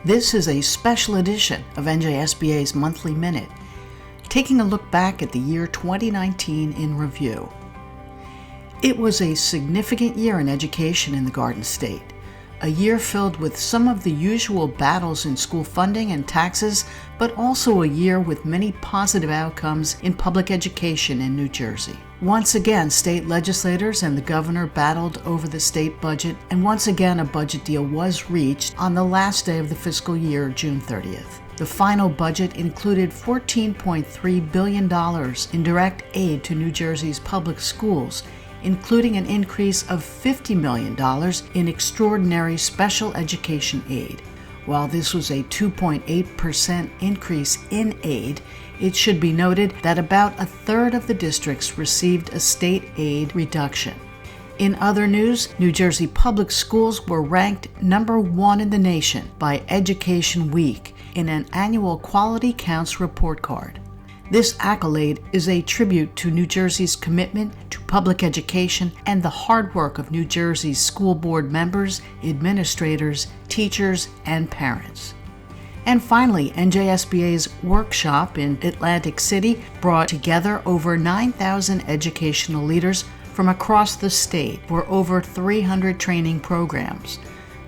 This is a special edition of NJSBA's Monthly Minute, taking a look back at the year 2019 in review. It was a significant year in education in the Garden State, a year filled with some of the usual battles in school funding and taxes, but also a year with many positive outcomes in public education in New Jersey. Once again, state legislators and the governor battled over the state budget, and once again a budget deal was reached on the last day of the fiscal year, June 30th. The final budget included $14.3 billion in direct aid to New Jersey's public schools, including an increase of $50 million in extraordinary special education aid. While this was a 2.8% increase in aid, it should be noted that about a third of the districts received a state aid reduction. In other news, New Jersey public schools were ranked number 1 in the nation by Education Week in an annual Quality Counts report card. This accolade is a tribute to New Jersey's commitment to public education and the hard work of New Jersey's school board members, administrators, teachers, and parents. And finally, NJSBA's workshop in Atlantic City brought together over 9,000 educational leaders from across the state for over 300 training programs.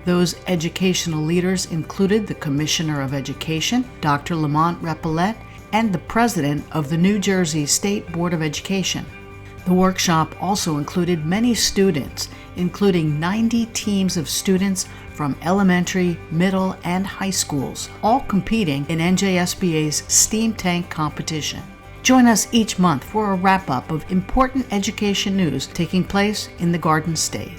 Those educational leaders included the Commissioner of Education, Dr. Lamont Repollet, and the President of the New Jersey State Board of Education. The workshop also included many students, including 90 teams of students from elementary, middle, and high schools, all competing in NJSBA's STEAM Tank competition. Join us each month for a wrap-up of important education news taking place in the Garden State.